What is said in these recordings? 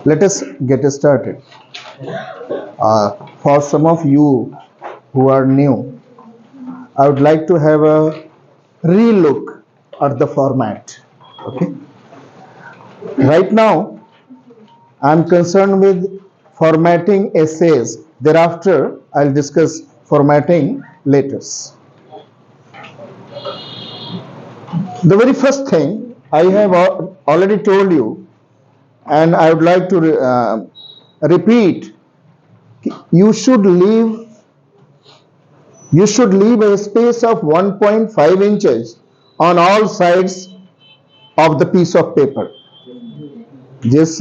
Let us get started. For some of you who are new, I would like to have a relook at the format. Okay. Right now, I'm concerned with formatting essays. Thereafter, I'll discuss formatting letters. The very first thing I have already told you, and I would like to repeat, you should leave a space of 1.5 inches on all sides of the piece of paper. जिस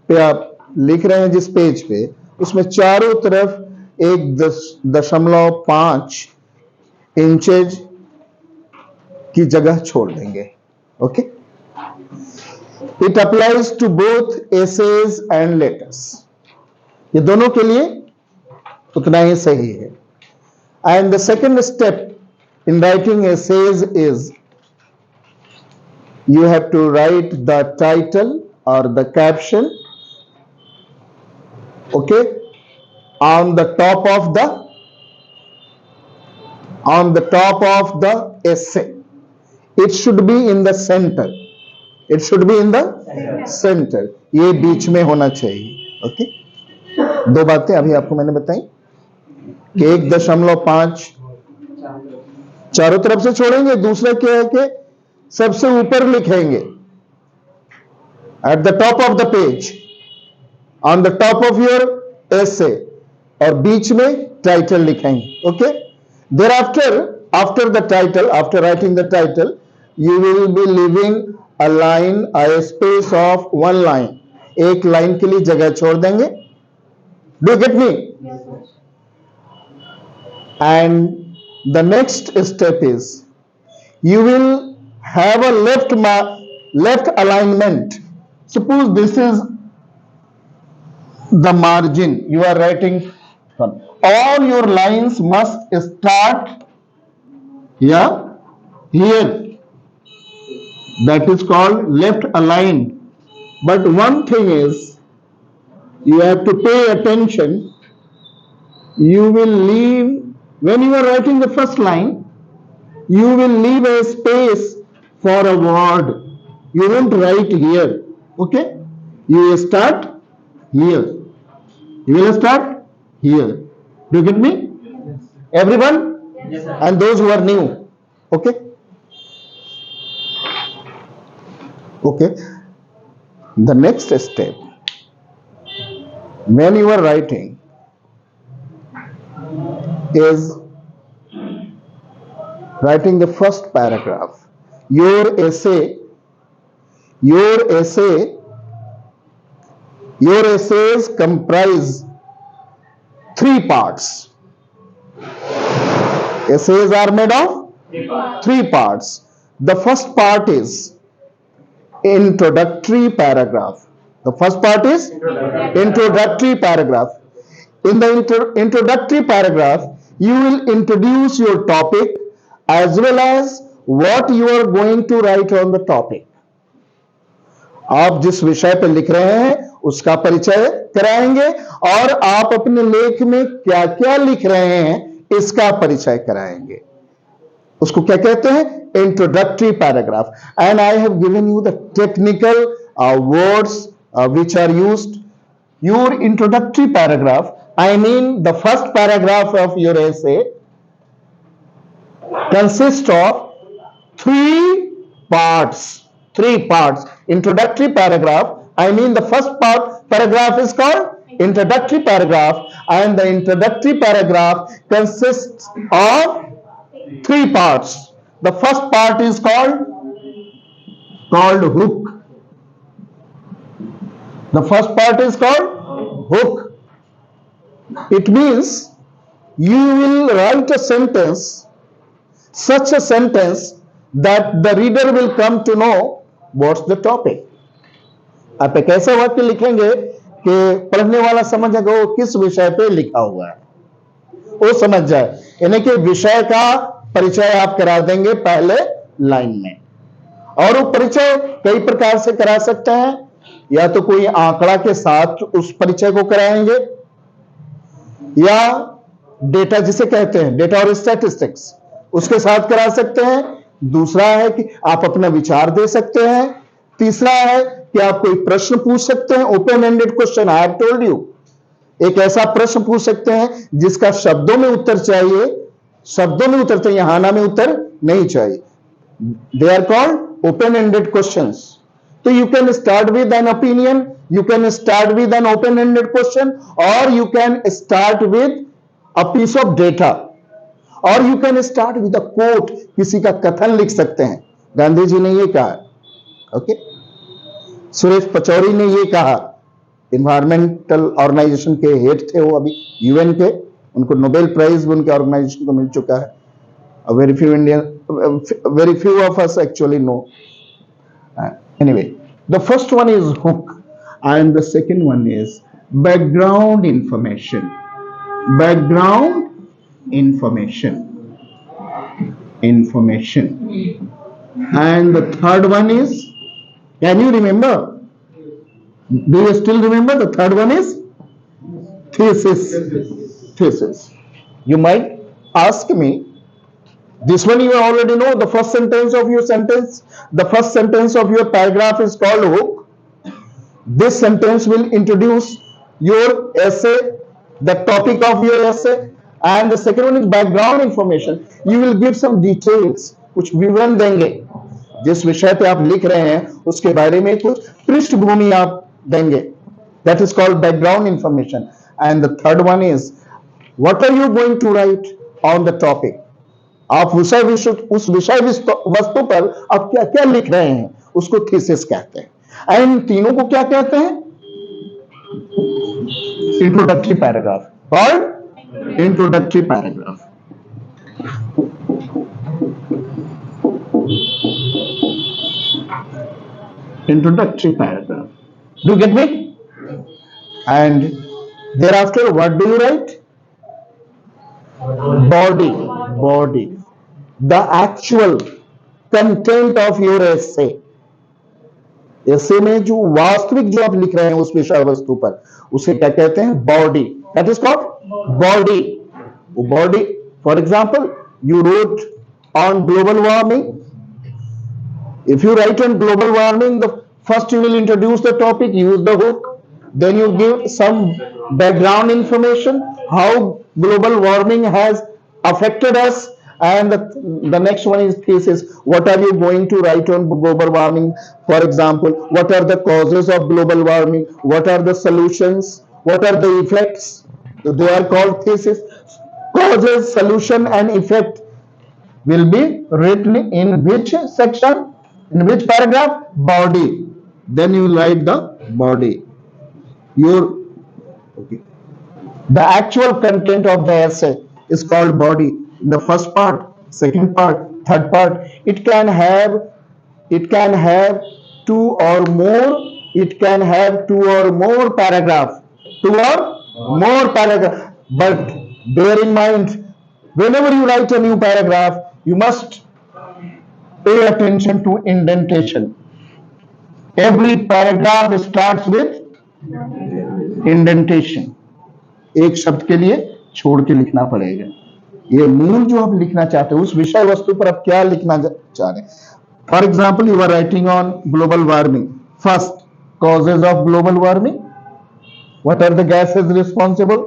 पे आप लिख रहे हैं, जिस page पे, उसमें चारों तरफ 1.5 इंचेज की जगह छोड़ देंगे. Okay. It applies to both essays and letters. ये दोनों के लिए उतना ही सही है. And the second step in writing essays is you have to write the title or the caption, okay, on the top of the essay. It should be in the center. It should be in the center. ये बीच में होना चाहिए. Okay. दो बातें अभी आपको मैंने बताई कि 1.5 चारों तरफ से छोड़ेंगे. दूसरा क्या है कि सबसे ऊपर लिखेंगे at the top of the page, on the top of your essay, और बीच में टाइटल लिखेंगे. Okay. There after the title, after writing the title, you will be living a line, a space of 1 line. एक line के लिए जगह छोड़ देंगे. Do you get me? And the next step is you will have a left alignment. Suppose this is the margin you are writing from. All your lines must start here. That is called left aligned. But one thing is, you have to pay attention. You will leave, when you are writing the first line, you will leave a space for a word. You won't write here. Okay. You will start here. You will start here. Do you get me? Yes. Everyone? Yes, sir. And those who are new. Okay. Okay. The next step, when you are writing, is writing the first paragraph. Your essays comprise 3 parts. Essays are made of 3 parts. The first part is introductory paragraph. The first part is introductory paragraph. In the introductory paragraph, you will introduce your topic as well as what you are going to write on the topic. आप जिस विषय पर लिख रहे हैं उसका परिचय कराएंगे और आप अपने लेख में क्या क्या लिख रहे हैं इसका परिचय कराएंगे. उसको क्या कहते हैं? Introductory paragraph. And I have given you the technical words which are used. Your introductory paragraph, I mean the first paragraph of your essay, consists of 3 parts. 3 parts. Introductory paragraph, I mean the first paragraph is called introductory paragraph, and the introductory paragraph consists of 3 parts. The first part is called hook. The first part is called hook. It means you will write a sentence, such a sentence that the reader will come to know what's the topic. आप एक ऐसा वाक्य लिखेंगे कि पढ़ने वाला समझेगा वो किस विषय पे लिखा हुआ है, वो समझ जाए. यानी कि विषय का परिचय आप करा देंगे पहले लाइन में. और वो परिचय कई प्रकार से करा सकते हैं, या तो कोई आंकड़ा के साथ उस परिचय को कराएंगे, या डेटा जिसे कहते हैं डेटा और स्टैटिस्टिक्स उसके साथ करा सकते हैं। दूसरा है कि आप अपना विचार दे सकते हैं। तीसरा है कि आप कोई प्रश्न पूछ सकते हैं, open ended question. I have told you, एक ऐसा प्रश्न पूछ सकते हैं जिसका शब्दों में उत्तर चाहिए, शब्दों में उत्तर चाहिए, हाना में उत्तर नहीं चाहिए। They are called open ended questions. तो you can start with an opinion, you can start with an open ended question, और you can start with a piece of data, और you can start with a quote, किसी का कथन लिख सकते हैं। गांधी जी ने ये कहा, ओके, सुरेश पचौरी ने ये कहा, इन्वायरमेंटल ऑर्गेनाइजेशन के हेड थे वो, अभी यूएन के, उनको नोबेल प्राइज उनके ऑर्गेनाइजेशन को मिल चुका है। Very few Indian, very few of us actually no. Anyway, the first one is hook and the second one is background information. Background information and the third one is, can you remember, do you still remember? The third one is thesis. You might ask me, this one you already know, the first sentence of your sentence, the first sentence of your paragraph is called hook. This sentence will introduce your essay, the topic of your essay. And the second one is background information. You will give some details, कुछ विवरण देंगे, जिस विषय पे आप लिख रहे हैं उसके बारे में कुछ पृष्ठभूमि आप देंगे. That is called background information. And the third one is, what are you going to write on the topic? आप उस विषय वस्तु पर आप क्या क्या लिख रहे हैं उसको थीसिस कहते हैं. एंड तीनों को क्या कहते हैं? इंट्रोडक्टरी पैराग्राफ और introductory paragraph. Introductory paragraph. Do you get me? And thereafter, what do you write? Body. The actual content of your essay. essay में जो वास्तविक जो आप लिख रहे हैं उस विषय वस्तु पर, उसे क्या कहते हैं? Body. That is called body. Body. For example, you wrote on global warming. If you write on global warming, the first you will introduce the topic, use the hook, then you give some background information, how global warming has affected us, and the next one is thesis. What are you going to write on global warming? For example, what are the causes of global warming? What are the solutions? What are the effects? So they are called thesis. Causes, solution and effect will be written in which section? In which paragraph? Body. Then you write the body. The actual content of the essay is called body. The first part, second part, third part. It can have two or more. It can have two or more paragraph. But bear in mind, whenever you write a new paragraph, you must pay attention to indentation. Every paragraph starts with indentation. एक शब्द के लिए छोड़ के लिखना पड़ेगा. ये मूल जो आप लिखना चाहते हो उस विषय वस्तु पर आप क्या लिखना चाह रहे हैं. For example, you are writing on global warming. First, causes of global warming. What are the gases responsible?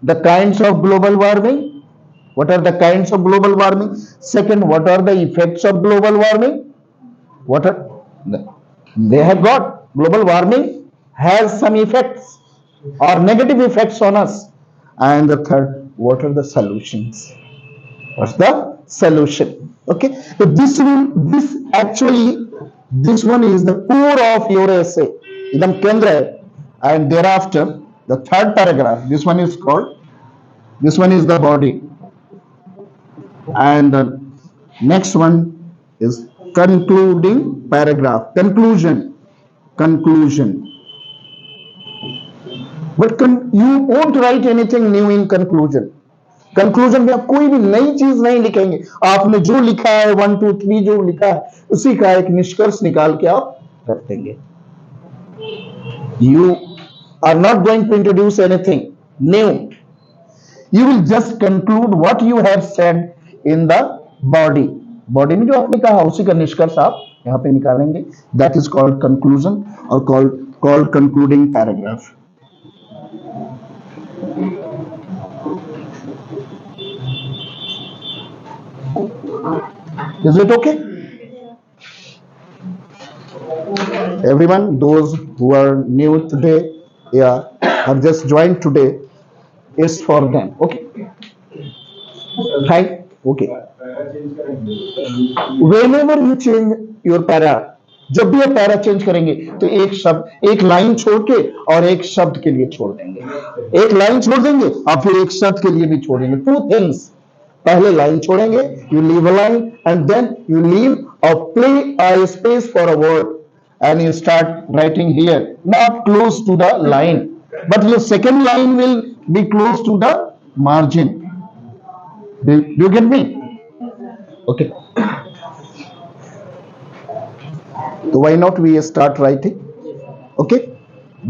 The kinds of global warming. What are the kinds of global warming? Second, what are the effects of global warming? They have got, global warming has some effects or negative effects on us. And the third, what are the solutions? What's the solution? Okay, so this one is the core of your essay. Idam kendra hai. And thereafter, the third paragraph, this one is the body. And the next one is concluding paragraph. Conclusion. But you won't write anything new in conclusion. Conclusion में आप कोई भी नई चीज नहीं लिखेंगे, आपने जो लिखा है 1 2 3 जो लिखा है उसी का एक निष्कर्ष निकाल के आप रख देंगे. You are not going to introduce anything new. You will just conclude what you have said in the body. Body में जो आपने कहा उसी का निष्कर्ष आप यहाँ पे निकालेंगे. दैट इज कॉल्ड कंक्लूजन और called concluding paragraph. Is it okay? Everyone, those who are new today, yeah, have just joined today, is for them. Okay. Fine. Okay. Whenever you change your para, जब भी आप para change करेंगे तो एक शब्द, एक line छोड़ के और एक शब्द के लिए छोड़ देंगे. एक लाइन छोड़ देंगे और फिर एक शब्द के लिए भी छोड़ेंगे. 2 थिंग्स. पहले लाइन छोड़ेंगे, you leave a line and then you leave a play a space for a word and you start writing here, not close to the line, but your second line will be close to the margin. Do you get me? Okay. So why not we start writing? Okay.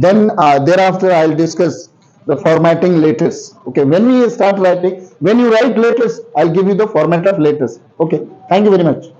Then thereafter I'll discuss the formatting letters. Okay. When we start writing, when you write letters, I'll give you the format of letters. Okay. Thank you very much.